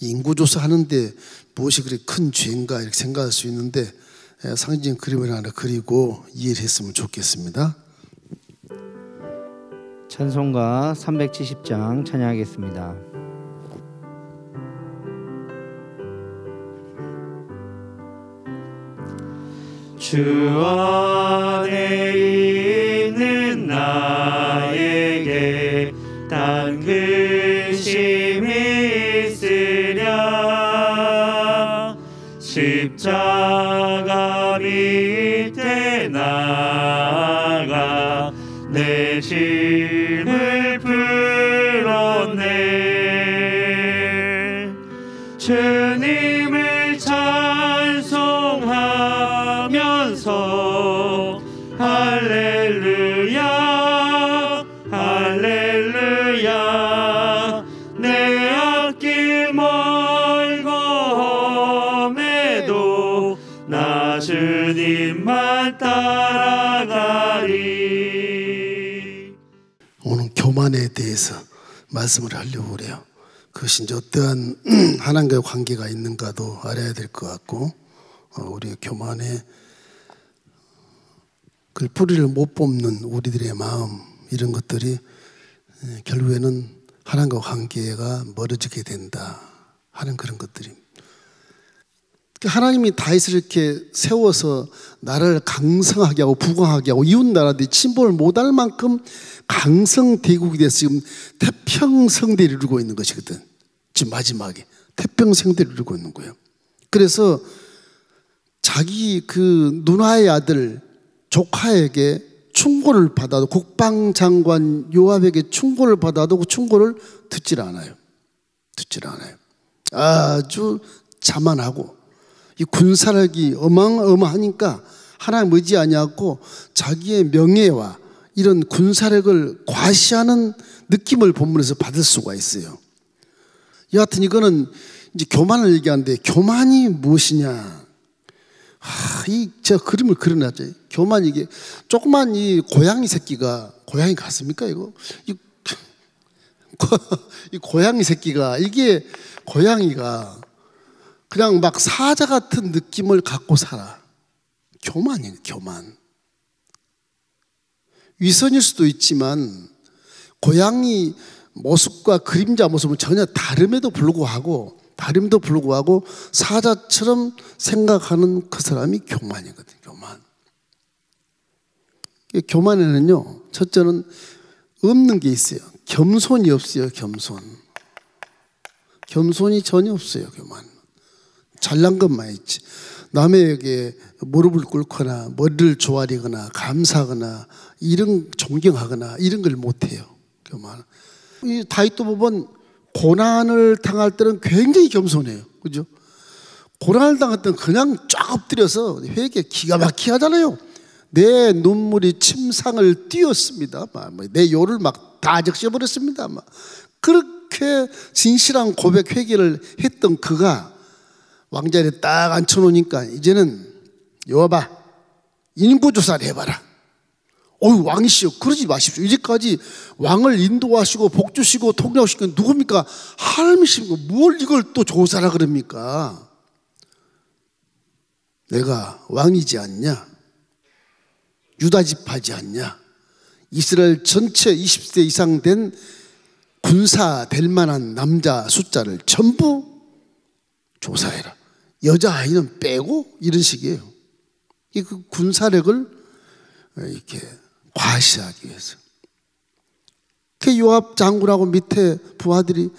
인구조사 하는데 무엇이 그렇게 큰 죄인가 이렇게 생각할 수 있는데 상징 그림을 하나 그리고 이해를 했으면 좋겠습니다. 찬송가 370장 찬양하겠습니다. 주 안에 있는 나에게 단 근심이 있으랴. 십자가 밑에 나가 내 짐을 풀었네. 주님을 찬송하면서 할렐루야 할렐루야. 내 앞길 멀고 험해도 나 주님만 따라가리. 오늘 교만에 대해서 말씀을 하려고 그래요. 그것이 이제 어떠한 하나님과의 관계가 있는가도 알아야 될 것 같고, 우리의 교만에 그 뿌리를 못 뽑는 우리들의 마음, 이런 것들이 결국에는 하나님과 관계가 멀어지게 된다 하는 그런 것들입니다. 하나님이 다윗을 이렇게 세워서 나라를 강성하게 하고 부강하게 하고 이웃 나라들이 침범을 못할 만큼 강성대국이 돼서 지금 태평성대를 이루고 있는 것이거든. 지금 마지막에 태평성대를 이루고 있는 거예요. 그래서 자기 그 누나의 아들 조카에게 충고를 받아도, 국방장관 요압에게 충고를 받아도 그 충고를 듣질 않아요. 아주 자만하고 이 군사력이 어마어마하니까 하나님 의지하냐고 자기의 명예와 이런 군사력을 과시하는 느낌을 본문에서 받을 수가 있어요. 여하튼 이거는 이제 교만을 얘기하는데, 교만이 무엇이냐? 제가 그림을 그려놨죠. 교만, 이게 조그만 이 고양이 새끼가, 고양이 같습니까 이거? 이 고양이 새끼가, 이게 고양이가 그냥 막 사자 같은 느낌을 갖고 살아. 교만이에요, 교만. 위선일 수도 있지만 고양이 모습과 그림자 모습은 전혀 다름에도 불구하고 사자처럼 생각하는 그 사람이 교만이거든요. 교만. 교만에는요, 첫째는 없는 게 있어요. 겸손이 없어요. 겸손이 전혀 없어요. 교만. 잘난 것만 있지. 남에게 무릎을 꿇거나 머리를 조아리거나 감사하거나 이런 존경하거나 이런 걸 못해요. 교만. 이 다윗도 보면 고난을 당할 때는 굉장히 겸손해요. 그죠? 고난을 당할 때는 그냥 쫙 엎드려서 회개 기가 막히게 하잖아요. 내 눈물이 침상을 띄웠습니다. 내 요를 막 다 적셔버렸습니다. 그렇게 진실한 고백 회개를 했던 그가 왕자리에 딱 앉혀놓으니까 이제는 요압아, 인구조사를 해봐라. 왕이시여, 그러지 마십시오. 이제까지 왕을 인도하시고 복주시고 통역하시고 누굽니까? 하나님이십니까? 뭘 이걸 또 조사라 그럽니까? 내가 왕이지 않냐? 유다 지파지 않냐? 이스라엘 전체 20세 이상 된 군사 될 만한 남자 숫자를 전부 조사해라. 여자아이는 빼고, 이런 식이에요. 이 그 군사력을 이렇게 과시하기 위해서. 그 요압 장군하고 밑에 부하들이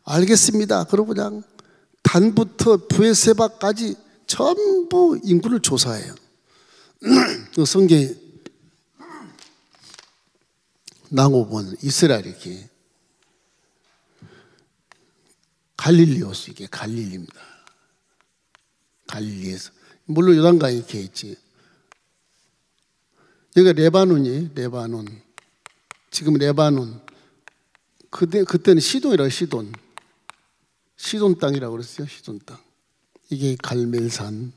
알겠습니다. 그러고 그냥 단부터 부에세바까지 전부 인구를 조사해요. 그 성경에 나오면 이스라엘이 이렇게 갈릴리오스, 이게 갈릴리입니다. 갈릴리에서, 물론 요단강이 이렇게 있지. 여기가 레바논이에요. 레바논. 지금 레바논. 그때는 시돈이라고, 시돈 땅이라고 그랬어요. 시돈 땅. 이게 갈멜산.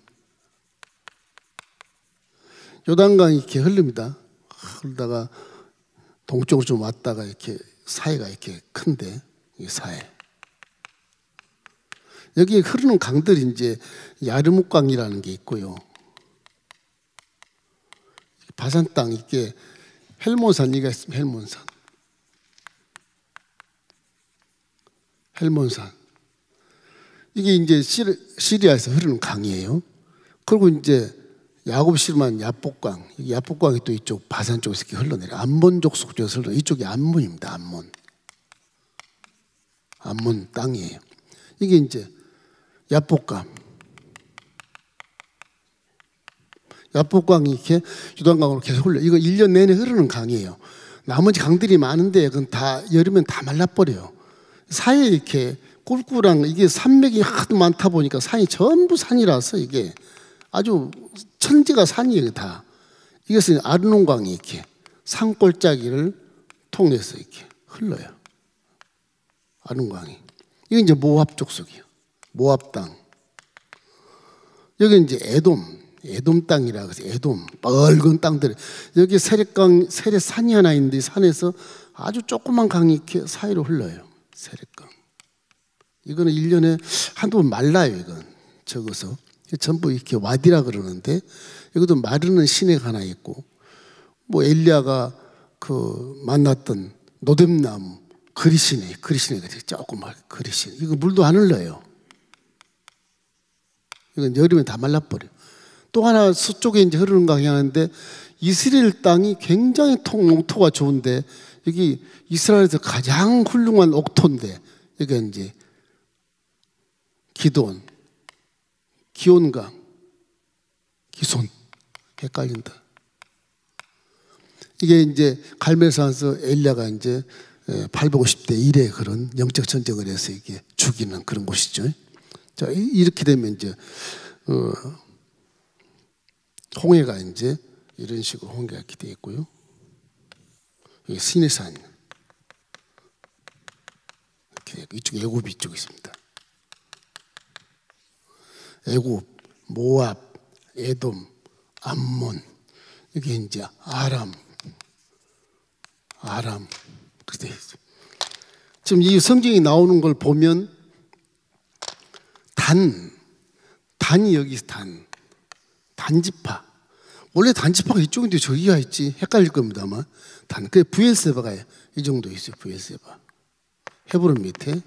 요단강이 이렇게 흐릅니다. 흐르다가 동쪽으로 좀 왔다가 이렇게 사해가 이렇게 큰데, 이 사해. 여기 흐르는 강들이 이제 야르묵강이라는 게 있고요. 바산 땅 이게 헬몬산 이가 있습니다. 헬몬산. 이게 이제 시리아에서 흐르는 강이에요. 그리고 이제 야곱 씨름한 야복강, 야복강이 또 이쪽 바산 쪽에서 이렇게 흘러내려. 암몬 족속 쪽에서 흘러. 이쪽이 암몬입니다. 암몬 땅이에요. 이게 이제 야복강. 야복강이 이렇게 유단강으로 계속 흘러. 이거 1년 내내 흐르는 강이에요. 나머지 강들이 많은데 그건 다 여름엔 다 말라버려요. 사이에 이렇게 꿀꿀한 이게 산맥이 하도 많다 보니까 산이 전부 산이라서 이게 아주 천지가 산이에요 다. 이것은 아르논강이 이렇게 산골짜기를 통해서 이렇게 흘러요. 아르논강이. 이게 이제 모압 족속이에요. 모압 땅. 여기 이제 에돔 땅이라 그래서 에돔 뻘건 땅들. 여기 세렛산이 하나 있는데 산에서 아주 조그만 강이 이렇게 사이로 흘러요. 세렛강. 이거는 1년에 한두 번 말라요. 이건 적어서 전부 이렇게 와디라 그러는데 여기도 마르는 시내가 하나 있고 뭐 엘리야가 그 만났던 노뎀나무 그리시네 조그만 그리시네. 이거 물도 안 흘러요. 이건 여름에 다 말라버려. 또 하나 서쪽에 이제 흐르는 강이 하는데 이스라엘 땅이 굉장히 옥토가 좋은데 여기 이스라엘에서 가장 훌륭한 옥토인데 여기가 이제 기온강, 기손 헷갈린다. 이게 이제 갈멜산에서 엘리야가 이제 850대 1의 그런 영적 전쟁을 해서 이게 죽이는 그런 곳이죠. 자, 이렇게 되면 이제 홍해가 이제 이런 식으로 홍해가 이렇게 되어 있고요. 여기 시내산 이렇게 이쪽에 애굽 이쪽에 있습니다. 애굽, 모압, 에돔, 암몬 이게 이제 아람 그렇게 있어요. 지금 이 성경이 나오는 걸 보면 단이 여기 단지파. 원래 단지파가 이쪽인데 저기가 있지. 헷갈릴 겁니다 아마. 그게 브엘세바가 이 정도 있어요. 브엘세바. 헤브론 밑에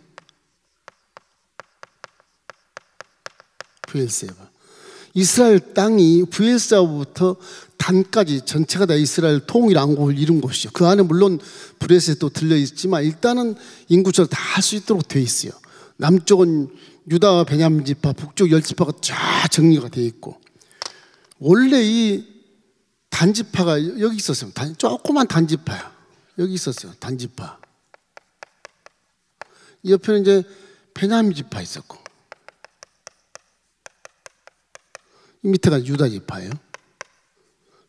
브엘세바. 이스라엘 땅이 브엘세바부터 단까지 전체가 다 이스라엘 통일 왕국을 이룬 곳이죠. 그 안에 물론 브레스도 들려 있지만 일단은 인구적으로 다 할 수 있도록 되어 있어요. 남쪽은 유다와 베냐민 지파, 북쪽 10지파가 쫙 정리가 되어 있고 원래 이 단지파가 여기 있었어요. 조그만 단지파야. 여기 있었어요. 단지파. 이 옆에는 이제 베냐민 지파 있었고 이 밑에가 유다 지파예요.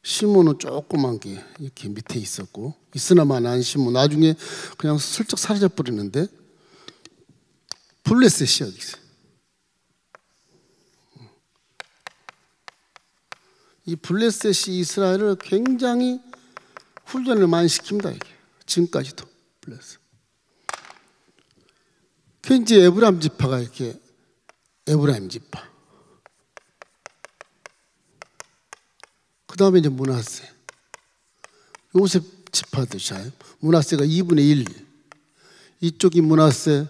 시몬은 조그만 게 이렇게 밑에 있었고 있으나마나 시몬 나중에 그냥 슬쩍 사라져 버리는데 블레셋이 여기 있어요. 이 블레셋이 이스라엘을 굉장히 훈련을 많이 시킵니다. 이게 지금까지도 블레셋. 그 이제 에브라임 지파가 이렇게 에브라임 지파. 그 다음에 이제 므낫세. 요셉 지파들이잖아요. 므낫세가 2분의 1. 이쪽이 므낫세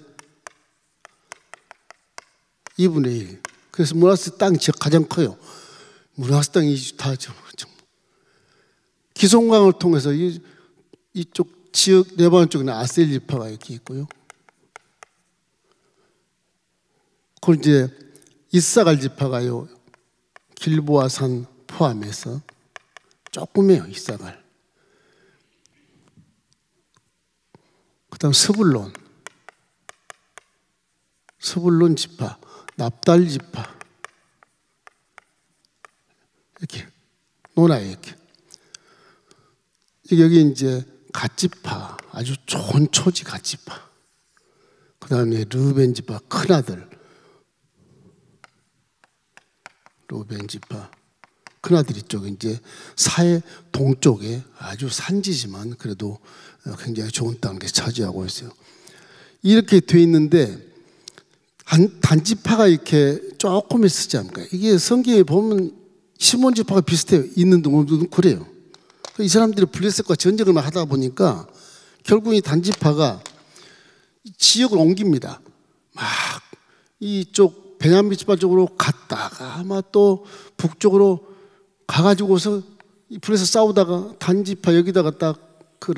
2분의 1. 그래서 므낫세 땅이 가장 커요. 므낫세 땅이 다 기송강을 통해서 이쪽 지역 레바논 쪽에는 아셀 지파가 이렇게 있고요. 그리고 이제 이사갈 지파가요. 길보아 산 포함해서 조금해요. 이사갈. 그 다음 스불론 지파, 납달 지파 이렇게 노나에 이렇게. 여기 이제 갓지파, 아주 좋은 초지 갓지파. 그 다음에 르벤 지파 큰아들 르벤 지파 큰아들 이쪽 이제 사해 동쪽에 아주 산지지만 그래도 굉장히 좋은 땅을 차지하고 있어요. 이렇게 돼 있는데 단지파가 이렇게 조금 있지 않을까요? 이게 성경에 보면 시몬 지파가 비슷해요. 있는 동안도 그래요. 이 사람들이 블레셋과 전쟁을 하다 보니까 결국 이 단지파가 지역을 옮깁니다. 막 이쪽 베냐민 지파 쪽으로 갔다가 아마 또 북쪽으로 가가지고서 블레셋 싸우다가 단지파 여기다가 딱 그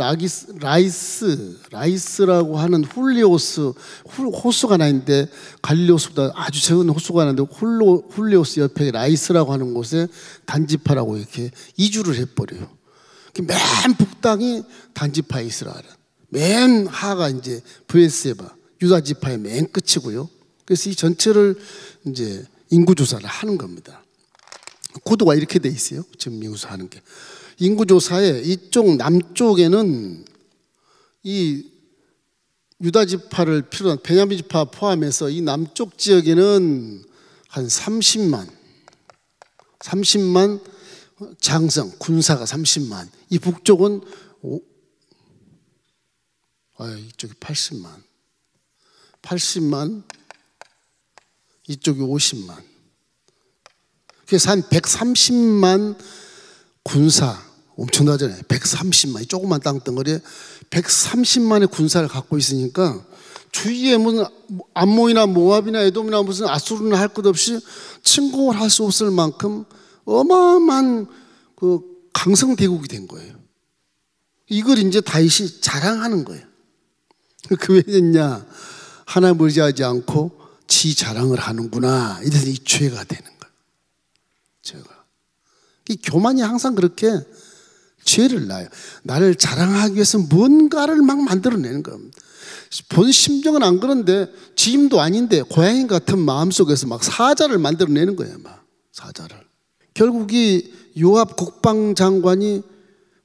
라이스라고 하는 호수가 하나 있는데 갈릴리호수보다 아주 적은 호수가 하나 있는데 훌리오스 옆에 라이스라고 하는 곳에 단지파라고 이렇게 이주를 해버려요. 맨 북땅이 단지파 이스라엘, 맨 하가 이제 브에세바 유다 지파의 맨 끝이고요. 그래서 이 전체를 이제 인구 조사를 하는 겁니다. 구도가 이렇게 돼 있어요. 지금 미국에서 하는 게. 인구조사에 이쪽 남쪽에는 이 유다 지파를 필요한 베냐민 지파 포함해서 이 남쪽 지역에는 한 30만 장성 군사가 30만. 이 북쪽은 이쪽이 80만 이쪽이 50만. 그래서 한 130만 군사 엄청나잖아요. 130만 조그만 땅덩어리에 130만의 군사를 갖고 있으니까 주위에 무슨 암몬이나 모압이나 에돔이나 무슨 아수르나 할 것 없이 침공을 할 수 없을 만큼 어마어마한 그 강성 대국이 된 거예요. 이걸 이제 다윗이 자랑하는 거예요. 그 왜 됐냐? 하나님을 의지하지 않고 지 자랑을 하는구나. 이래서 이 죄가 되는 거예요. 죄가. 이 교만이 항상 그렇게 죄를 낳아요. 나를 자랑하기 위해서 뭔가를 막 만들어내는 겁니다. 본 심정은 안 그런데 지임도 아닌데 고양이 같은 마음속에서 막 사자를 만들어내는 거예요. 막 사자를. 결국 이 요압 국방장관이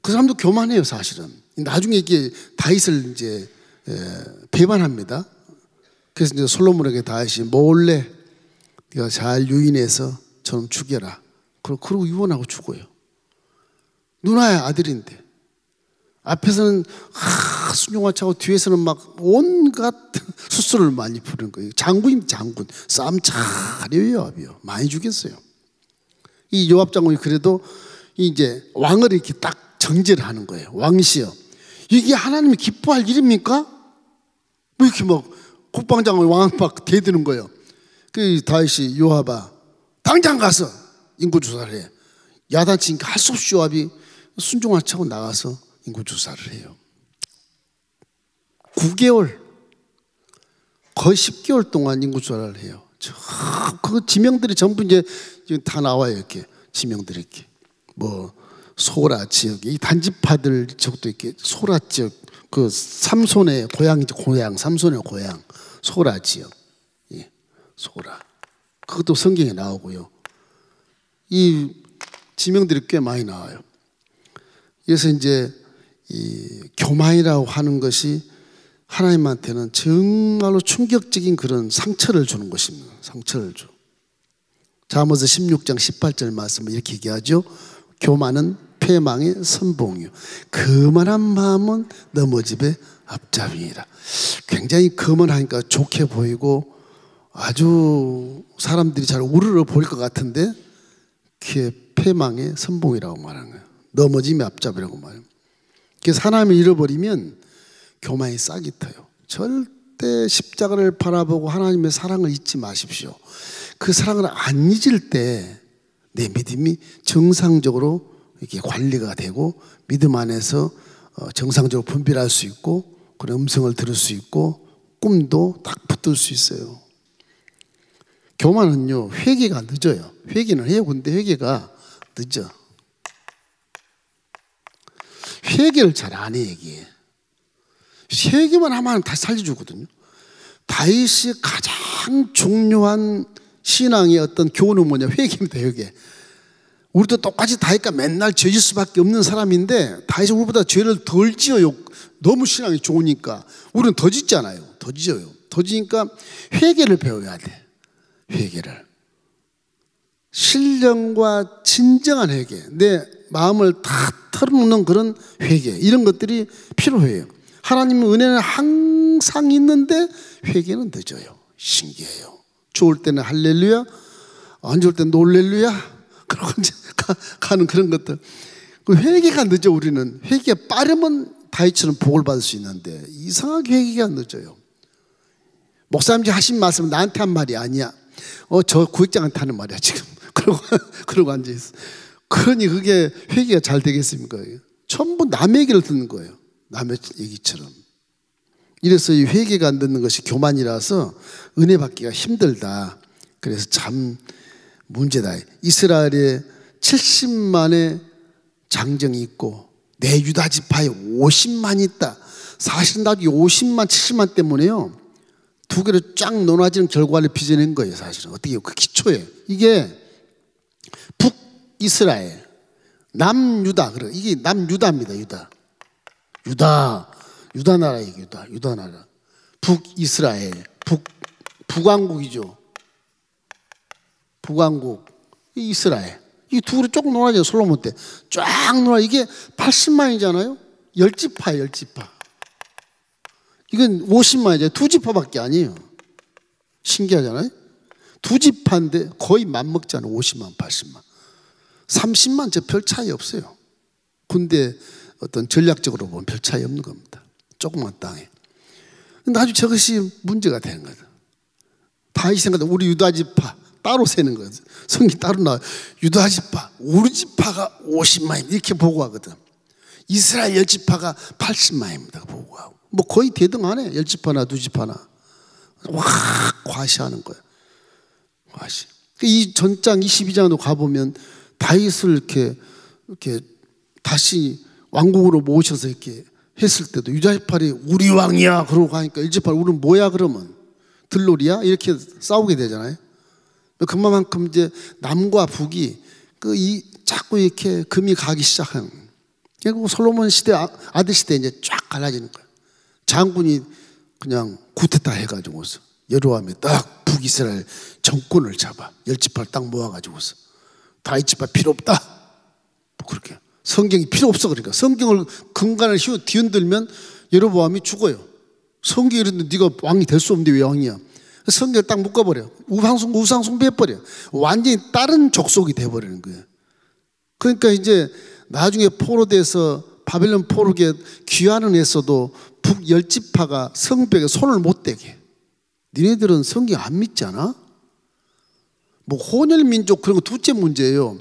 그 사람도 교만해요. 사실은. 나중에 이게 다윗을 이제 배반합니다. 그래서 이제 솔로몬에게 다윗이 몰래 네가 잘 유인해서 저놈 죽여라. 그러고 유언하고 죽어요. 누나의 아들인데 앞에서는 순종을 차고 뒤에서는 막 온갖 수술을 많이 부르는 거예요. 장군 싸움 잘해요. 요압이요. 많이 죽였어요. 이 요압 장군이 그래도 이제 왕을 이렇게 딱 정죄를 하는 거예요. 왕이시여, 이게 하나님이 기뻐할 일입니까? 뭐 이렇게 막 국방장관이 왕 막 대드는 거예요. 그 다윗이 요압아 당장 가서 인구조사를 해. 야단치니까 할 수 없이 요압이 순종을 차고 나가서 인구조사를 해요. 9개월 거의 10개월 동안 인구조사를 해요. 그 지명들이 전부 이제 다 나와요. 이렇게 지명들이 이렇게 뭐 소라 지역, 이 단지파들 적도 이렇게 소라 지역, 그 삼손의 고향이죠. 삼손의 고향 소라 지역, 예, 소라. 그것도 성경에 나오고요. 이 지명들이 꽤 많이 나와요. 그래서 이제 이 교만이라고 하는 것이 하나님한테는 정말로 충격적인 그런 상처를 주는 것입니다. 상처를 줘. 잠언서 16장 18절 말씀을 이렇게 얘기하죠. 교만은 패망의 선봉이요 거만한 마음은 넘어집의 앞잡이니라. 굉장히 거만하니까 좋게 보이고 아주 사람들이 잘 우러러 보일 것 같은데 그게 패망의 선봉이라고 말하는 거예요. 넘어짐의 앞잡이라고 말해요. 그래서 하나님을 잃어버리면 교만이 싹이 터요. 절대 십자가를 바라보고 하나님의 사랑을 잊지 마십시오. 그 사랑을 안 잊을 때 내 믿음이 정상적으로 이렇게 관리가 되고 믿음 안에서 정상적으로 분별할 수 있고 그런 음성을 들을 수 있고 꿈도 딱 붙들 수 있어요. 교만은요 회개가 늦어요. 회개는 해요. 근데 회개가 늦어. 회개를 잘 안 해. 이게 회개만 하면 다시 살려주거든요. 다윗이 가장 중요한 신앙의 어떤 교훈은 뭐냐? 회개입니다. 회개. 우리도 똑같이 다윗과 맨날 죄질 수밖에 없는 사람인데 다윗이 우리보다 죄를 덜 지어요. 너무 신앙이 좋으니까. 우리는 더 짓잖아요. 더 지어요. 더 지니까 회개를 배워야 돼. 회개를. 신령과 진정한 회개, 내 마음을 다 털어놓는 그런 회개, 이런 것들이 필요해요. 하나님의 은혜는 항상 있는데 회개는 늦어요. 신기해요. 좋을 때는 할렐루야, 안 좋을 때는 놀렐루야. 그러고 이제 가는 그런 것들. 그 회개가 늦어. 우리는 회개가 빠르면 다윗처럼 복을 받을 수 있는데 이상하게 회개가 늦어요. 목사님이 하신 말씀은 나한테 한 말이 아니야. 저 구역장한테 하는 말이야 지금. 그러고 앉아있어. 그러니 그게 회개가 잘 되겠습니까? 전부 남의 얘기를 듣는 거예요. 남의 얘기처럼. 이래서 이 회개가 안 듣는 것이 교만이라서 은혜 받기가 힘들다. 그래서 참 문제다. 이스라엘에 70만의 장정이 있고 내 유다 지파에 50만이 있다. 사실 나도 50만 70만 때문에요, 두 개를 쫙 논하지는 결과를 빚어낸 거예요. 사실은 어떻게 그 기초에 이게 북이스라엘, 남유다. 그래, 이게 남유다입니다. 유다 나라. 이게 유다 나라. 북이스라엘, 북왕국이죠. 북왕국, 이스라엘. 이 두 개를 조금 논하죠. 솔로몬 때 쫙 논하. 이게 80만이잖아요. 10지파예요. 10지파. 이건 50만이죠. 두 지파밖에 아니에요. 신기하잖아요. 두 지파인데 거의 맞먹잖아요. 50만, 80만. 30만 저 별 차이 없어요. 군대 어떤 전략적으로 보면 별 차이 없는 겁니다. 조그만 땅에. 근데 아주 저것이 문제가 되는 거죠. 다윗이 생각해 우리 유다 지파 따로 세는 거죠. 성경 따로 나와요. 유다 지파, 우리 지파가 50만입니다. 이렇게 보고하거든. 이스라엘 10지파가 80만입니다. 보고하고. 뭐 거의 대등하네. 10지파나 2지파나. 확 과시하는 거예요. 과시. 이 전장 22장도 가보면 다윗을 이렇게 다시 왕국으로 모셔서 이렇게 했을 때도 유다지파리 우리 왕이야 그러고 가니까 1지파 우리는 뭐야 그러면 들놀이야 이렇게 싸우게 되잖아요. 그만큼 이제 남과 북이 자꾸 이렇게 금이 가기 시작하는. 결국 솔로몬 시대 아들 시대 이제 쫙 갈라지는 거예요. 장군이 그냥 구테타 해가지고서 여로함에 딱 북이스라엘 정권을 잡아 10지파를 딱 모아가지고서 다윗지파 필요 없다. 뭐 그렇게 성경이 필요 없어. 그러니까 성경을 근간을 뒤흔들면 여로보암이 죽어요. 성경이 이랬는데 네가 왕이 될 수 없는데 왜 왕이야? 성경을 딱 묶어버려. 우상 숭배해버려. 완전히 다른 족속이 돼버리는 거예요. 그러니까 이제 나중에 포로돼서 바벨론 포로기에 귀환은 했어도 북 10지파가 성벽에 손을 못 대게. 니네들은 성경 안 믿잖아? 뭐 혼혈민족 그런 거 둘째 문제예요.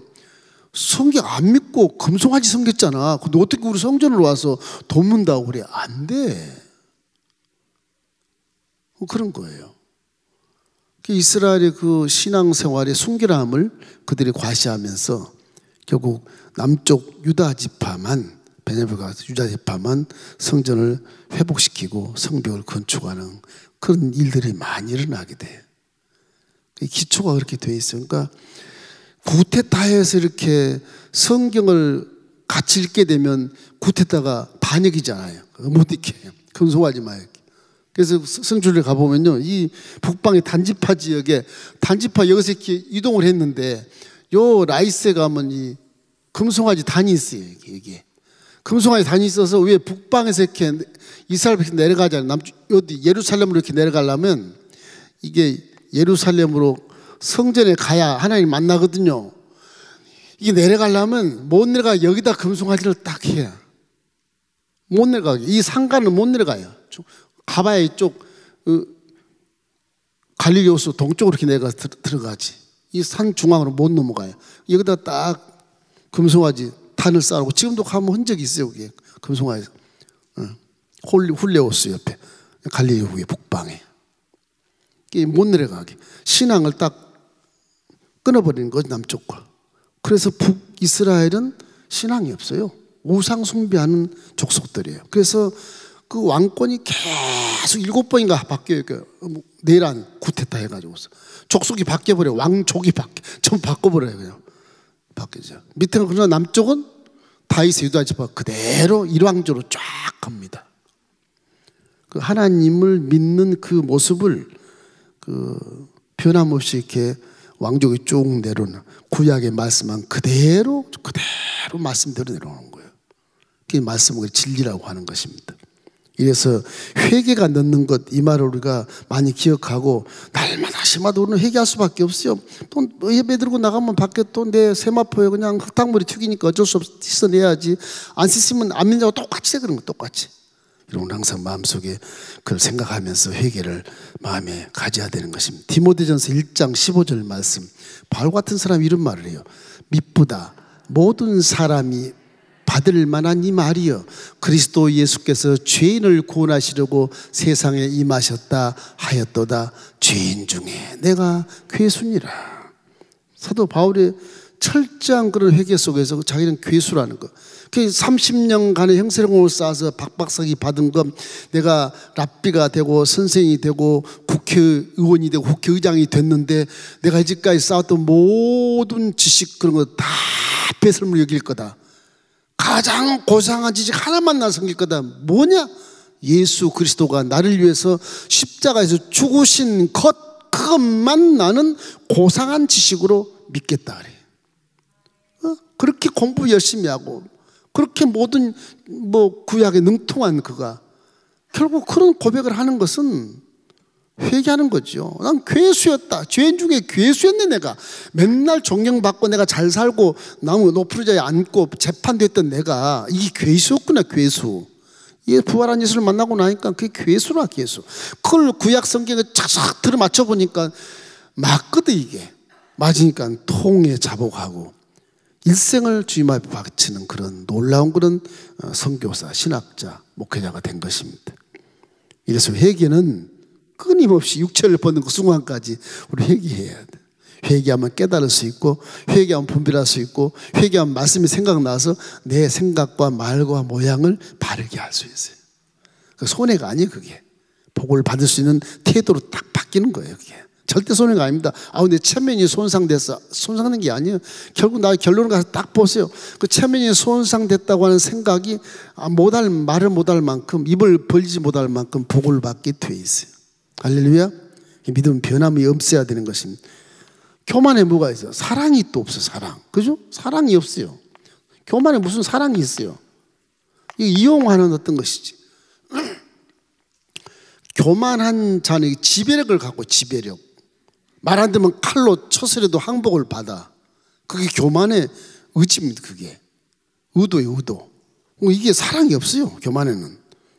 성경 안 믿고 금송아지 섬겼잖아. 근데 어떻게 우리 성전으로 와서 돈 문다고 그래? 안 돼. 그런 거예요. 이스라엘의 그 신앙생활의 순결함을 그들이 과시하면서 결국 남쪽 유다 지파만, 베냐민과 유다 지파만 성전을 회복시키고 성벽을 건축하는 그런 일들이 많이 일어나게 돼요. 기초가 그렇게 돼 있어요. 그러니까 구테타에서 이렇게 성경을 같이 읽게 되면 구테타가 반역이잖아요. 못 읽게. 금송아지 마요. 그래서 성주를 가보면요, 이 북방의 단지파 지역에 단지파 여기서 이렇게 이동을 했는데 요 라이스에 가면 이 금송아지 단이 있어요. 이게 금송아지 단이 있어서 왜 북방에서 이렇게 이스라엘 백성 내려가잖아요. 어디 예루살렘으로 이렇게 내려가려면 이게 예루살렘으로 성전에 가야 하나님 만나거든요. 이게 내려가려면 못 내려가. 여기다 금송아지를 딱 해요. 못 내려가게. 이 상가는 못 내려가요. 가봐야 이쪽 갈릴리 호수 동쪽으로 이렇게 내려가서 들어가지. 이 산 중앙으로 못 넘어가요. 여기다 딱 금송아지 단을 쌓고 지금도 가면 흔적이 있어요. 여기 금송아지 훌레호수 옆에 갈릴리 후에 북방에 못 내려가게. 신앙을 딱 끊어버리는 거지, 남쪽과. 그래서 북이스라엘은 신앙이 없어요. 우상 숭배하는 족속들이에요. 그래서 그 왕권이 계속 7번인가 바뀌어요. 내란 구테타 해가지고서 족속이 바뀌어버려요. 왕족이 좀 바꿔버려요. 그냥 바뀌죠. 밑에는 그러나 남쪽은 다윗의 유다 지파 그대로 일왕조로 쫙 갑니다. 그 하나님을 믿는 그 모습을 변함없이 이렇게 왕족이 쭉 내려오는 구약의 말씀한 그대로 말씀대로 내려오는 거예요. 그게 말씀을 진리라고 하는 것입니다. 이래서 회개가 넣는 것, 이 말을 우리가 많이 기억하고 날마다 아침마다 우리는 회개할 수밖에 없어요. 또 예배 드리고 나가면 밖에 또 내 세마포에 그냥 흙탕물이 튀기니까 어쩔 수 없이 씻어내야지. 안 씻으면 안 믿자고 똑같이 해. 그런 거 똑같이. 여러분 항상 마음속에 그걸 생각하면서 회개를 마음에 가져야 되는 것입니다. 디모데전서 1장 15절 말씀, 바울 같은 사람이 이런 말을 해요. 미쁘다 모든 사람이 받을 만한 이 말이여, 그리스도 예수께서 죄인을 구원하시려고 세상에 임하셨다 하였도다. 죄인 중에 내가 괴수니라. 사도 바울의 철저한 그런 회개 속에서 자기는 괴수라는 거. 30년간의 형사력을 쌓아서 박박사기 받은 것, 내가 랍비가 되고 선생이 되고 국회의원이 되고 국회의장이 됐는데 내가 이제까지 쌓았던 모든 지식 그런 거 다 배설물 여길 거다. 가장 고상한 지식 하나만 나 섬길 거다. 뭐냐? 예수 그리스도가 나를 위해서 십자가에서 죽으신 것, 그것만 나는 고상한 지식으로 믿겠다 그래. 그렇게 공부 열심히 하고 그렇게 모든 구약에 능통한 그가 결국 그런 고백을 하는 것은 회개하는 거죠. 난 괴수였다. 죄인 중에 괴수였네. 내가 맨날 존경받고 내가 잘 살고 나무 높은 자리에 앉고 재판됐던 내가 이게 괴수였구나. 괴수. 이 부활한 예수를 만나고 나니까 그게 괴수라. 괴수. 그걸 구약 성경에 착착 들어맞춰 보니까 맞거든. 이게 맞으니까 통에 자복하고 일생을 주님 앞에 바치는 그런 놀라운 그런 선교사, 신학자, 목회자가 된 것입니다. 이래서 회개는 끊임없이 육체를 벗는 그 순간까지 우리 회개해야 돼. 회개하면 깨달을 수 있고, 회개하면 분별할 수 있고, 회개하면 말씀이 생각나서 내 생각과 말과 모양을 바르게 할 수 있어요. 그 손해가 아니에요. 그게 복을 받을 수 있는 태도로 딱 바뀌는 거예요. 그게 절대 손해가 아닙니다. 내 체면이 손상됐어. 손상된 게 아니에요. 결국 나 결론을 가서 딱 보세요. 그 체면이 손상됐다고 하는 생각이 말을 못할 만큼, 입을 벌리지 못할 만큼 복을 받게 돼 있어요. 할렐루야. 믿음은 변함이 없어야 되는 것입니다. 교만에 뭐가 있어요? 사랑이 또 없어요. 사랑. 그죠? 사랑이 없어요. 교만에 무슨 사랑이 있어요? 이용하는 어떤 것이지. 교만한 자는 지배력을 갖고, 지배력. 말 안 되면 칼로 쳐서라도 항복을 받아. 그게 교만의 의지입니다. 그게 의도예요. 의도. 이게 사랑이 없어요. 교만에는.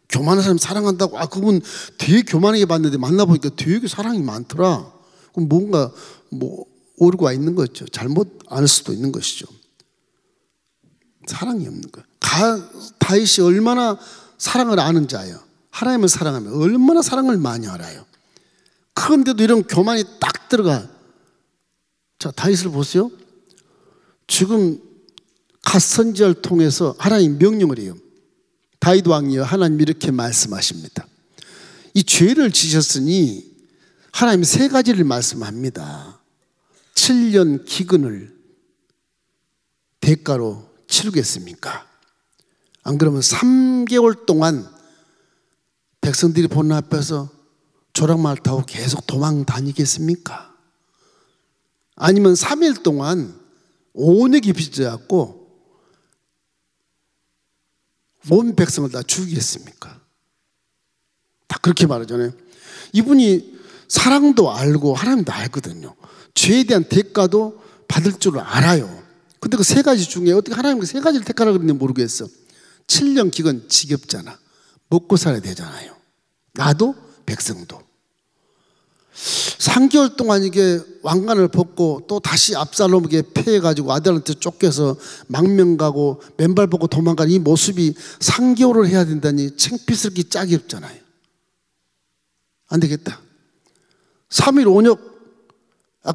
교만한 사람 사랑한다고, 그분 되게 교만하게 봤는데 만나보니까 되게 사랑이 많더라. 그럼 뭔가 오류가 있는 거죠. 잘못 안 할 수도 있는 것이죠. 사랑이 없는 거예요. 다윗이 얼마나 사랑을 아는 자예요. 하나님을 사랑하면 얼마나 사랑을 많이 알아요. 그런데도 이런 교만이 딱 들어가. 자, 다윗을 보세요. 지금 갓 선지자를 통해서 하나님 명령을 해요. 다윗 왕이여, 하나님 이렇게 말씀하십니다. 이 죄를 지셨으니 하나님 세 가지를 말씀합니다. 7년 기근을 대가로 치르겠습니까? 안 그러면 3개월 동안 백성들이 보는 앞에서 조랑말 타고 계속 도망 다니겠습니까? 아니면 3일 동안 온역이 빚어갖고 온 백성을 다 죽이겠습니까? 다 그렇게 말하잖아요. 이분이 사랑도 알고 하나님도 알거든요. 죄에 대한 대가도 받을 줄 알아요. 근데 그 세 가지 중에 어떻게 하나님 그 세 가지를 택하라고 그랬는지 모르겠어. 7년 기간 지겹잖아. 먹고 살아야 되잖아요. 나도 백성도. 3개월 동안 이게 왕관을 벗고 또 다시 압살롬에게 패해가지고 아들한테 쫓겨서 망명 가고 맨발 벗고 도망가는 이 모습이 3개월을 해야 된다니 창피스럽게 짝이 없잖아요. 안 되겠다. 3일 온역,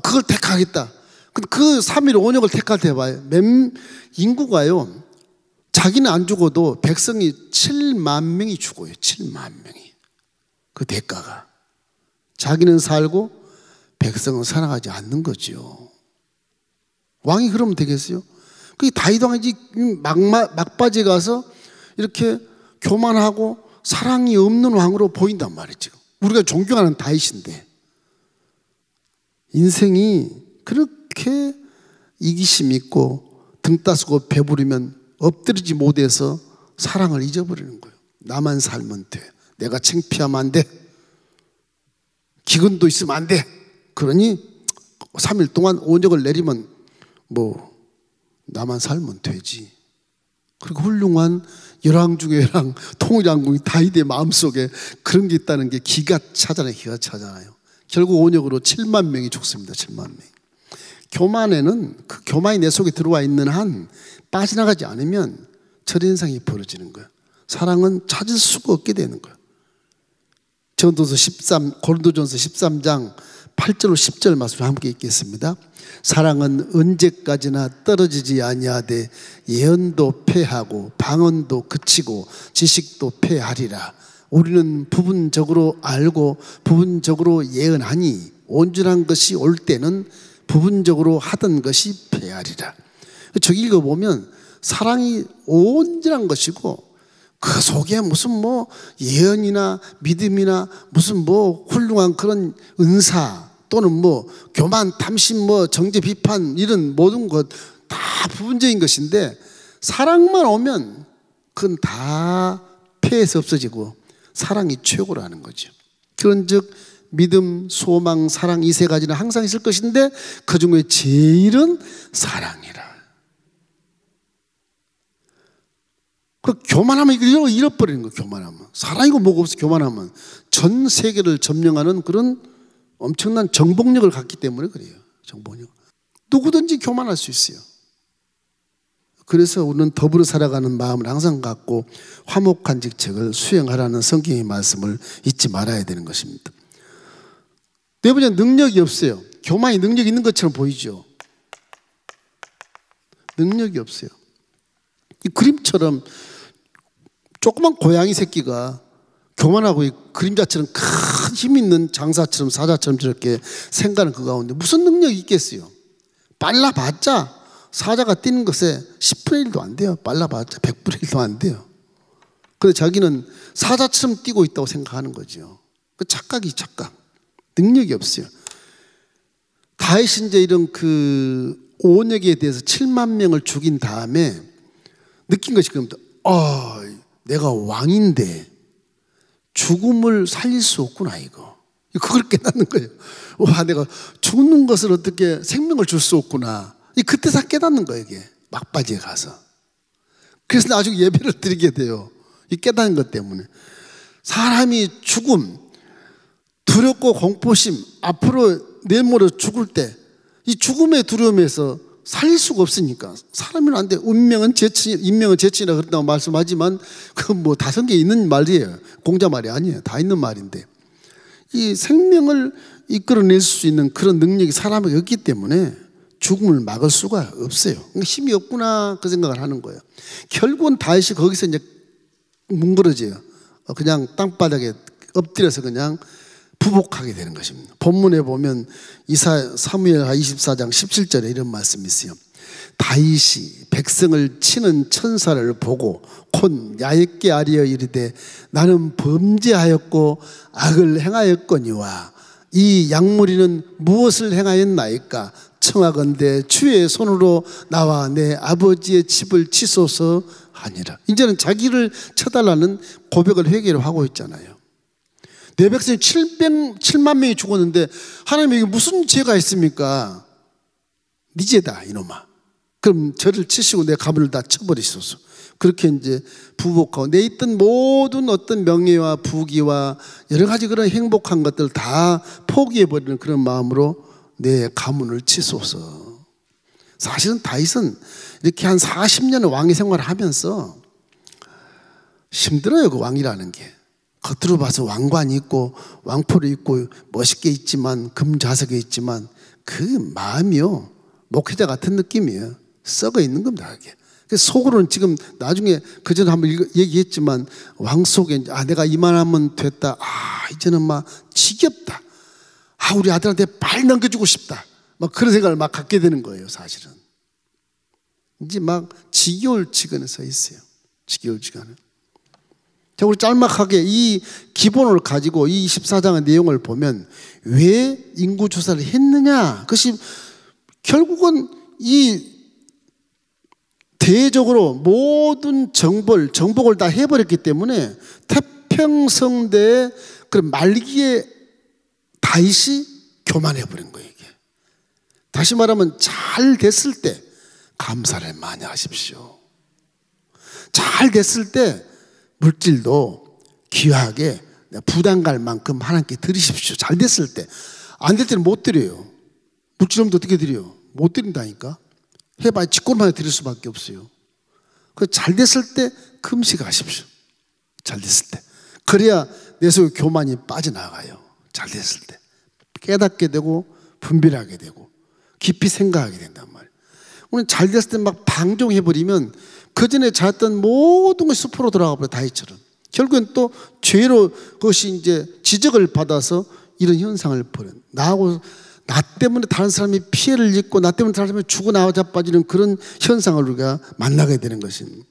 그걸 택하겠다. 근데 그 3일 온역을 택할 때 봐요. 인구가요, 자기는 안 죽어도 백성이 7만 명이 죽어요. 7만 명이. 그 대가가. 자기는 살고 백성은 살아가지 않는 거죠. 왕이 그러면 되겠어요? 그 다윗 왕이 막바지에 가서 이렇게 교만하고 사랑이 없는 왕으로 보인단 말이죠. 우리가 존경하는 다윗인데 인생이 그렇게 이기심 있고 등 따스고 배부르면 엎드리지 못해서 사랑을 잊어버리는 거예요. 나만 살면 돼. 내가 창피하면 안 돼. 기근도 있으면 안 돼. 그러니 3일 동안 온역을 내리면 뭐 나만 살면 되지. 그리고 훌륭한 열왕 중에 열왕 통일왕궁이 다윗의 마음속에 그런 게 있다는 게 기가 차잖아요. 기가 차잖아요. 결국 온역으로 7만 명이 죽습니다. 7만 명. 교만에는 그 교만이 내 속에 들어와 있는 한 빠져나가지 않으면 저런 현상이 벌어지는 거예요. 사랑은 찾을 수가 없게 되는 거예요. 고린도전서 13장 8절로 10절 말씀을 함께 읽겠습니다. 사랑은 언제까지나 떨어지지 아니하되 예언도 패하고 방언도 그치고 지식도 패하리라. 우리는 부분적으로 알고 부분적으로 예언하니 온전한 것이 올 때는 부분적으로 하던 것이 패하리라. 저기 읽어보면 사랑이 온전한 것이고 그 속에 무슨 뭐 예언이나 믿음이나 무슨 뭐 훌륭한 그런 은사 또는 뭐 교만, 탐심, 뭐 정죄, 비판 이런 모든 것 다 부분적인 것인데 사랑만 오면 그건 다 폐해서 없어지고 사랑이 최고라는 거죠. 그런즉 믿음, 소망, 사랑 이 세 가지는 항상 있을 것인데 그 중에 제일은 사랑이라. 그 교만하면 이거 잃어버리는 거예요. 교만하면 사랑이고 뭐가 없어. 교만하면 전 세계를 점령하는 그런 엄청난 정복력을 갖기 때문에 그래요. 정복력. 누구든지 교만할 수 있어요. 그래서 우리는 더불어 살아가는 마음을 항상 갖고 화목한 직책을 수행하라는 성경의 말씀을 잊지 말아야 되는 것입니다. 네 번째, 능력이 없어요. 교만이 능력이 있는 것처럼 보이죠. 능력이 없어요. 이 그림처럼 조그만 고양이 새끼가 교만하고 이 그림자처럼 큰 힘 있는 장사처럼 사자처럼 저렇게 생각하는 그 가운데 무슨 능력이 있겠어요? 빨라봤자 사자가 뛰는 것에 10분의 1도 안 돼요. 빨라봤자 100분의 1도 안 돼요. 그래서 자기는 사자처럼 뛰고 있다고 생각하는 거죠. 그 착각이 착각. 능력이 없어요. 다윗이 이제 이런 그 온역에 대해서 7만 명을 죽인 다음에 느낀 것이 그럽니다. 내가 왕인데 죽음을 살릴 수 없구나 이거. 그걸 깨닫는 거예요. 와, 내가 죽는 것을 어떻게 생명을 줄 수 없구나. 그때서 깨닫는 거예요. 이게 막바지에 가서. 그래서 나중에 예배를 드리게 돼요. 이 깨닫는 것 때문에. 사람이 죽음, 두렵고 공포심, 앞으로 내일 모레 죽을 때 이 죽음의 두려움에서 살릴 수가 없으니까 사람은 안 돼. 인명은 재친이라 그런다고 말씀하지만 그건 뭐 다성경에 있는 말이에요. 공자 말이 아니에요. 다 있는 말인데 이 생명을 이끌어낼 수 있는 그런 능력이 사람에게 없기 때문에 죽음을 막을 수가 없어요. 힘이 없구나 그 생각을 하는 거예요. 결국은 다윗이 거기서 이제 뭉그러져요. 그냥 땅바닥에 엎드려서 그냥 부복하게 되는 것입니다. 본문에 보면 사무엘하 24장 17절에 이런 말씀이 있어요. 다윗이 백성을 치는 천사를 보고 곧 야곱게 아뢰어 이르되 나는 범죄하였고 악을 행하였거니와 이 약물이는 무엇을 행하였나이까? 청하건대 주의 손으로 나와 내 아버지의 집을 치소서 하니라. 이제는 자기를 쳐달라는 고백을 회개를 하고 있잖아요. 내 백성이 7만 명이 죽었는데 하나님에게 무슨 죄가 있습니까? 네 죄다 이놈아. 그럼 저를 치시고 내 가문을 다 쳐버리소서. 그렇게 이제 부복하고 내 있던 모든 어떤 명예와 부귀와 여러 가지 그런 행복한 것들 다 포기해버리는 그런 마음으로 내 가문을 치소서. 사실은 다윗은 이렇게 한 40년의 왕의 생활을 하면서 힘들어요. 그 왕이라는 게. 겉으로 봐서 왕관이 있고 왕포를 입고 멋있게 있지만 금자석에 있지만 그 마음이요 목회자 같은 느낌이에요. 썩어 있는 겁니다. 그게. 속으로는 지금 나중에 그전에 한번 얘기했지만 왕 속에 내가 이만하면 됐다. 이제는 막 지겹다. 우리 아들한테 빨리 넘겨주고 싶다. 막 그런 생각을 막 갖게 되는 거예요. 사실은 이제 막 지겨울 지간에 서 있어요. 지겨울 지간에. 자, 우리 짤막하게 이 기본을 가지고 이 24장의 내용을 보면 왜 인구조사를 했느냐. 그것이 결국은 이 대적으로 모든 정복을 다 해버렸기 때문에 태평성대의 그런 말기에 다윗이 교만해버린 거예요. 이게. 다시 말하면 잘 됐을 때 감사를 많이 하십시오. 잘 됐을 때 물질도 귀하게 부담 갈 만큼 하나님께 드리십시오. 잘 됐을 때. 안 될 때는 못 드려요. 물질 없는데 어떻게 드려요? 못 드린다니까. 해봐야 쥐꼬리만 드릴 수밖에 없어요. 잘 됐을 때 금식하십시오. 잘 됐을 때. 그래야 내 속에 교만이 빠져나가요. 잘 됐을 때. 깨닫게 되고 분별하게 되고 깊이 생각하게 된단 말이에요. 오늘 잘 됐을 때 막 방종해버리면 그 전에 잘했던 모든 것이 숲으로 돌아가 버려. 다윗처럼. 결국엔 또 죄로 그것이 이제 지적을 받아서 이런 현상을 벌여. 나 때문에 다른 사람이 피해를 입고 나 때문에 다른 사람이 죽어나와 자빠지는 그런 현상을 우리가 만나게 되는 것입니다.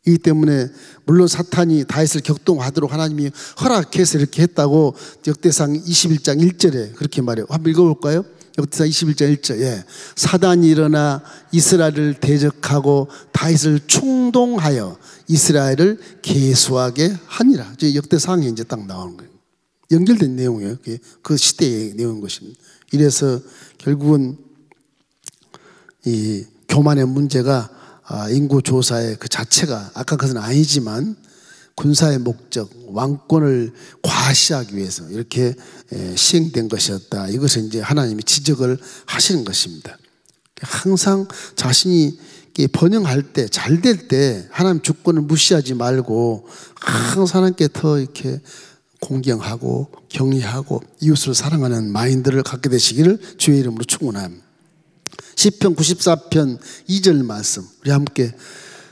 이 때문에 물론 사탄이 다윗을 격동하도록 하나님이 허락해서 이렇게 했다고 역대상 21장 1절에 그렇게 말해요. 한번 읽어볼까요? 역대상 21장 1절. 예. 사단이 일어나 이스라엘을 대적하고 다윗을 충동하여 이스라엘을 계수하게 하니라. 역대상에 이제 딱 나오는 거예요. 연결된 내용이에요. 그 시대의 내용인 것입니다. 이래서 결국은 이 교만의 문제가 인구 조사의 그 자체가 아까 그것은 아니지만 군사의 목적, 왕권을 과시하기 위해서 이렇게 시행된 것이었다. 이것을 이제 하나님이 지적을 하시는 것입니다. 항상 자신이 번영할 때, 잘 될 때 하나님 주권을 무시하지 말고 항상 하나님께 더 이렇게 공경하고 경외하고 이웃을 사랑하는 마인드를 갖게 되시기를 주의 이름으로 축원합니다. 시편 94편 2절 말씀 우리 함께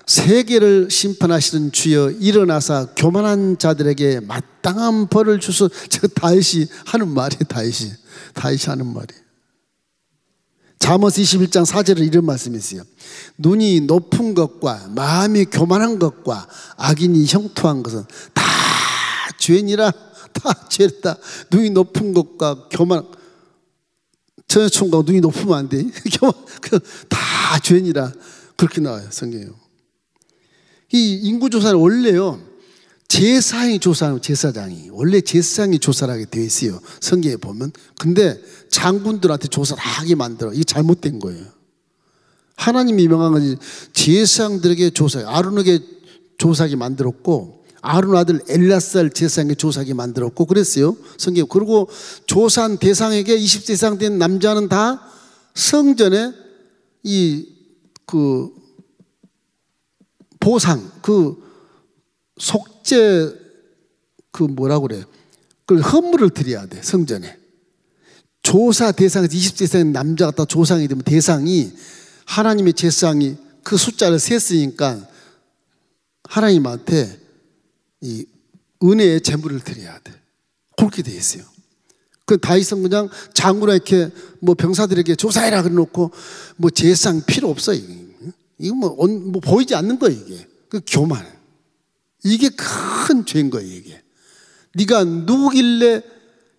세계를 심판하시는 주여 일어나사 교만한 자들에게 마땅한 벌을 주소. 저 다윗이 하는 말이에요. 다윗이 하는 말이에요. 잠언 21장 4절에 이런 말씀이 있어요. 눈이 높은 것과 마음이 교만한 것과 악인이 형통한 것은 다 죄니라. 다 죄다. 눈이 높은 것과 교만, 전여총과 눈이 높으면 안 돼. 다 죄니라. 그렇게 나와요. 성경에. 이 인구조사는 원래요, 제사장이 조사하는 제사장이. 원래 제사장이 조사를 하게 되어 있어요. 성경에 보면. 근데 장군들한테 조사를 하게 만들어. 이게 잘못된 거예요. 하나님이 명한 것이 제사장들에게 조사해. 아론에게 조사하게 만들었고, 아론 아들 엘라살 제사장에게 조사하게 만들었고 그랬어요. 성경. 그리고 조사한 대상에게 20세 이상 된 남자는 다 성전에 보상, 속죄, 뭐라고 그래. 그 헌물을 드려야 돼, 성전에. 조사 대상에서 20세 이상 남자가 다 조상이 되면 대상이 하나님의 제사장이 그 숫자를 셌으니까 하나님한테 이 은혜의 제물을 드려야 돼. 그렇게 돼 있어요. 그 다윗은 그냥 장군에 이렇게 병사들에게 조사해라 그래 놓고 제사장 필요 없어. 이거 보이지 않는 거예요, 이게. 그 교만. 이게 큰 죄인 거예요, 이게. 네가 누구길래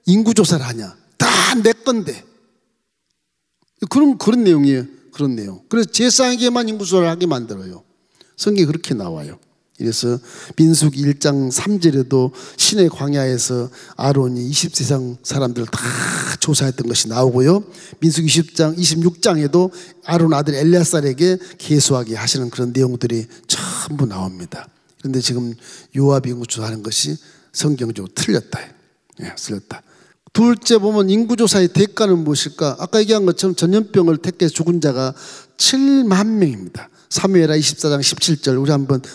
인구조사를 하냐? 다 내 건데. 그런 내용이에요. 그런 내용. 그래서 제사장에게만 인구조사를 하게 만들어요. 성경에 그렇게 나와요. 그래서 민수기 1장 3절에도 신의 광야에서 아론이 20세 이상 사람들을 다 조사했던 것이 나오고요. 민수기 26장에도 아론 아들 엘리아살에게 계수하게 하시는 그런 내용들이 전부 나옵니다. 그런데 지금 요압이 인구조사하는 것이 성경적으로 틀렸다. 틀렸다. 둘째 보면 인구조사의 대가는 무엇일까? 아까 얘기한 것처럼 전염병을 택해 죽은 자가 7만 명입니다. 사무엘하 24장 17절 우리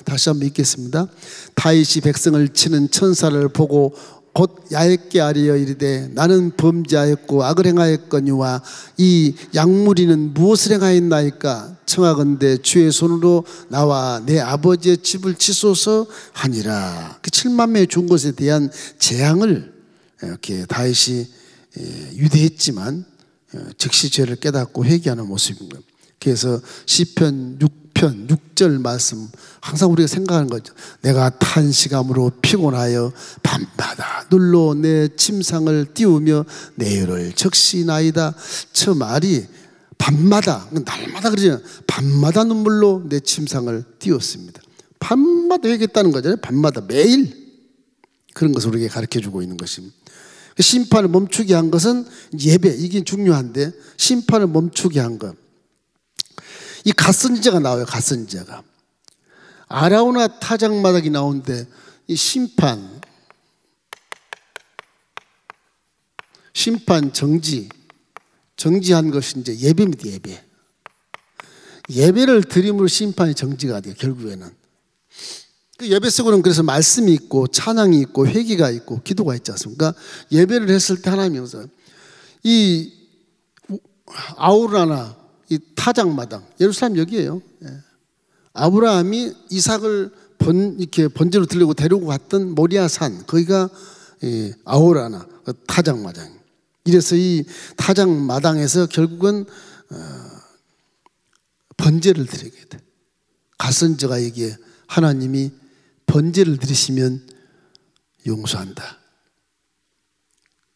다시 한번 읽겠습니다. 다윗이 백성을 치는 천사를 보고 곧 야훼게 아뢰어 이르되 나는 범죄하였고 악을 행하였거니와 이 약무리는 무엇을 행하였나이까? 청하건대 주의 손으로 나와 내 아버지의 집을 치소서 하니라. 그 7만 명의 죽은 것에 대한 재앙을 이렇게 다윗이 유대했지만 즉시 죄를 깨닫고 회개하는 모습입니다. 그래서 시편 6편 6절 말씀 항상 우리가 생각하는 거죠. 내가 탄식함으로 피곤하여 밤마다 눌러 내 침상을 띄우며 내일을 적시나이다. 저 말이 밤마다, 날마다 그러지 않아요. 밤마다 눈물로 내 침상을 띄웠습니다. 밤마다 회개했다는 거잖아요. 밤마다 매일 그런 것을 우리에게 가르쳐주고 있는 것입니다. 심판을 멈추게 한 것은 예배, 이게 중요한데 심판을 멈추게 한 것. 이 갓선지자가 나와요. 갓선지자가 아라우나 타작마당이 나오는데 이 심판 정지한 것이 이제 예배입니다. 예배를 드림으로 심판이 정지가 돼요. 결국에는 그 예배 속에는 그래서 말씀이 있고 찬양이 있고 회개가 있고 기도가 있지 않습니까? 예배를 했을 때 하나님이 이 아우라나 이 타작마당, 예루살렘 여기예요. 아브라함이 이삭을 이렇게 번제로 드리고 데리고 갔던 모리아산, 거기가 아우라나 타작마당. 이래서 이 타작마당에서 결국은 번제를 드리게 돼. 갓선지자에게 하나님이 번제를 드리시면 용서한다.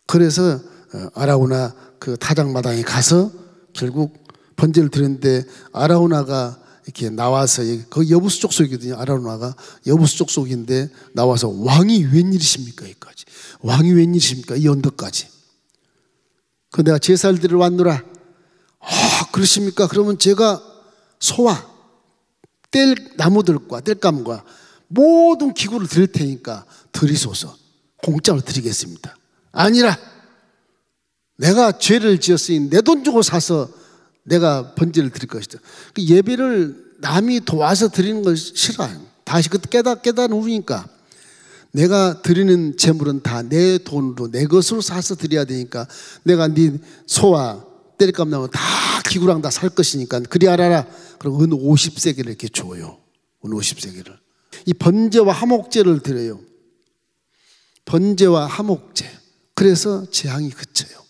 그래서 아라우나 그 타작마당에 가서 결국 번제를 드렸는데 아라우나가 이렇게 나와서 거기 여부수 족속이거든요. 아라우나가 여부수 족속인데 나와서 왕이 웬일이십니까? 여기까지. 왕이 웬일이십니까? 이 언덕까지. 그 내가 제사를 드리러 왔노라. 그러십니까? 그러면 제가 소와 뗄 나무들과 뗄감과 모든 기구를 드릴 테니까 드리소서. 공짜로 드리겠습니다. 아니라 내가 죄를 지었으니 내 돈 주고 사서 내가 번제를 드릴 것이다. 그 예배를 남이 도와서 드리는 걸 싫어요. 다시 그 깨달은 후니까 내가 드리는 재물은 다 내 돈으로 내 것으로 사서 드려야 되니까 내가 네 소와 뗄감 나무 다 기구랑 다 살 것이니까 그리 알아라. 그리고 은 50세겔을 이렇게 줘요. 은 50세겔을. 이 번제와 화목제를 드려요. 번제와 화목제. 그래서 재앙이 그쳐요.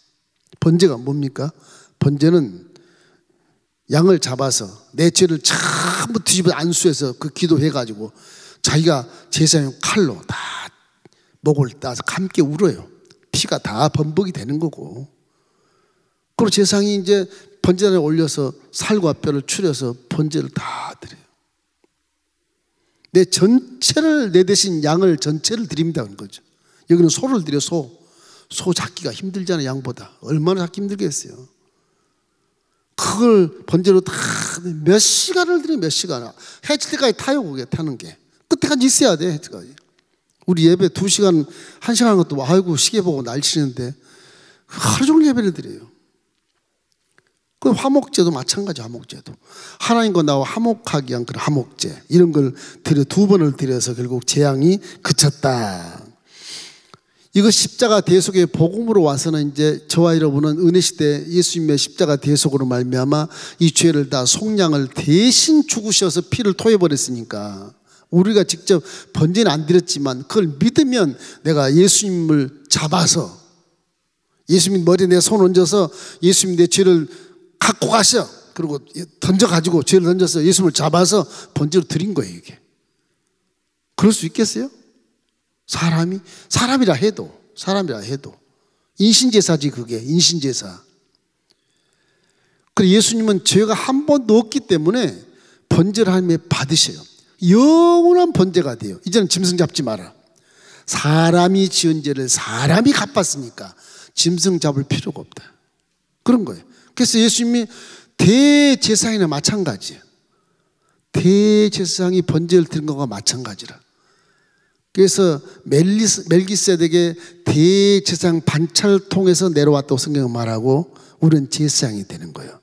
번제가 뭡니까? 번제는 양을 잡아서 내 죄를 전부 뒤집어 안수해서 그 기도해가지고 자기가 제사용 칼로 다 목을 따서 함께 울어요. 피가 다 범벅이 되는 거고. 그리고 제사장이 이제 번제단에 올려서 살과 뼈를 추려서 번제를 다 드려요. 내 전체를, 내 대신 양을 전체를 드립니다. 그런 거죠. 여기는 소를 드려, 소 잡기가 힘들잖아요. 양보다. 얼마나 잡기 힘들겠어요. 그걸 번제로 다 몇 시간을 드려, 몇 시간. 해질 때까지 타요. 그게 타는 게. 끝에까지 있어야 돼. 해질까지. 우리 예배 2시간, 1시간 것도 아이고 시계 보고 날치는데 하루 종일 예배를 드려요. 그 화목제도 마찬가지. 화목제도 하나님과 나와 화목하기 위한 그런 화목제 이런 걸 드려 2번을 드려서 결국 재앙이 그쳤다. 이거 십자가 대속의 복음으로 와서는 이제 저와 여러분은 은혜 시대 예수님의 십자가 대속으로 말미암아 이 죄를 다 속량을 대신 죽으셔서 피를 토해버렸으니까 우리가 직접 번제는 안 드렸지만 그걸 믿으면 내가 예수님을 잡아서 예수님 머리에 내 손 얹어서 예수님 내 죄를 갖고 가셔. 그리고 던져가지고 죄를 던져서 예수님을 잡아서 번제로 드린 거예요. 이게 그럴 수 있겠어요? 사람이라 해도 인신제사지. 그게 인신제사. 그리고 예수님은 죄가 한 번도 없기 때문에 번제를 하나님에 받으셔요. 영원한 번제가 돼요. 이제는 짐승 잡지 마라. 사람이 지은 죄를 사람이 갚았으니까 짐승 잡을 필요가 없다. 그런 거예요. 그래서 예수님이 대제사장이나 마찬가지예요. 대제사장이 번제를 드린 것과 마찬가지라. 그래서 멜기세덱의 대제사장 반차를 통해서 내려왔다고 성경은 말하고 우리는 제사장이 되는 거예요.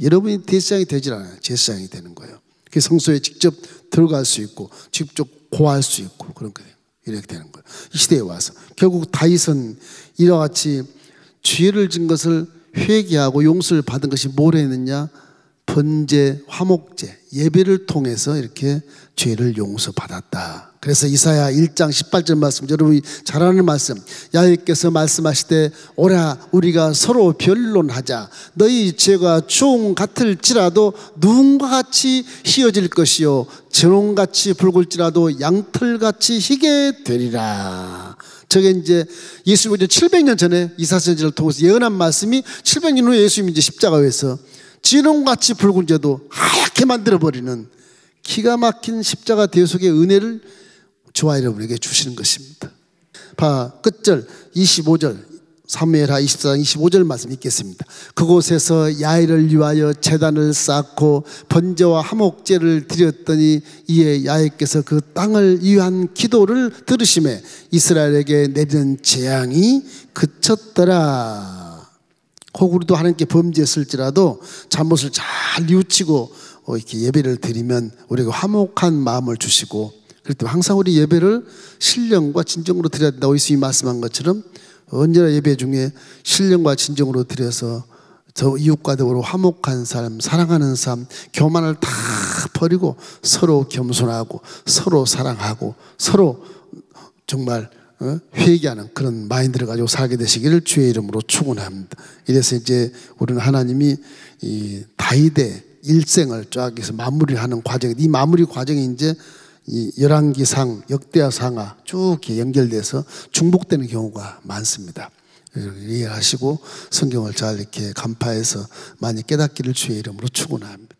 여러분이 대제사장이 되질 않아요. 제사장이 되는 거예요. 그래서 성소에 직접 들어갈 수 있고 직접 고할 수 있고 그런 거예요. 이렇게 되는 거예요. 이 시대에 와서 결국 다윗은 이와 같이 죄를 진 것을 회개하고 용서를 받은 것이 뭘 했느냐? 번제, 화목제, 예배를 통해서 이렇게 죄를 용서받았다. 그래서 이사야 1장 18절 말씀, 여러분이 잘 아는 말씀. 야훼께서 말씀하시되 오라 우리가 서로 변론하자. 너희 죄가 주홍 같을지라도 누군가 같이 희어질 것이요 저홍같이 붉을지라도 양털같이 희게 되리라. 저게 이제 예수님이 700년 전에 이사야 선지자를 통해서 예언한 말씀이 700년 후에 예수님이 이제 십자가에서 진홍같이 붉은 죄도 하얗게 만들어버리는 기가 막힌 십자가 대속의 은혜를 저와 여러분에게 주시는 것입니다. 끝절 25절 사무엘하 24장 25절 말씀 읽겠습니다. 그곳에서 야훼를 위하여 제단을 쌓고 번제와 화목제를 드렸더니 이에 야훼께서 그 땅을 위한 기도를 들으시매 이스라엘에게 내리는 재앙이 그쳤더라. 혹 우리도 하나님께 범죄했을지라도 잘못을 잘 뉘우치고 이렇게 예배를 드리면 우리에게 화목한 마음을 주시고, 그럴 때 항상 우리 예배를 신령과 진정으로 드려야 된다고 예수님이 말씀한 것처럼 언제나 예배 중에 신령과 진정으로 드려서 저 이웃과 더불어 화목한 삶, 사랑하는 삶, 교만을 다 버리고 서로 겸손하고 서로 사랑하고 서로 정말 회개하는 그런 마인드를 가지고 살게 되시기를 주의 이름으로 축원합니다. 이래서 이제 우리는 하나님이 이 다윗의 일생을 쫙 해서 마무리하는 과정, 이 마무리 과정이 이제 이 열왕기상, 역대하상하 쭉 이렇게 연결돼서 중복되는 경우가 많습니다. 이해하시고 성경을 잘 이렇게 간파해서 많이 깨닫기를 주의 이름으로 축원합니다.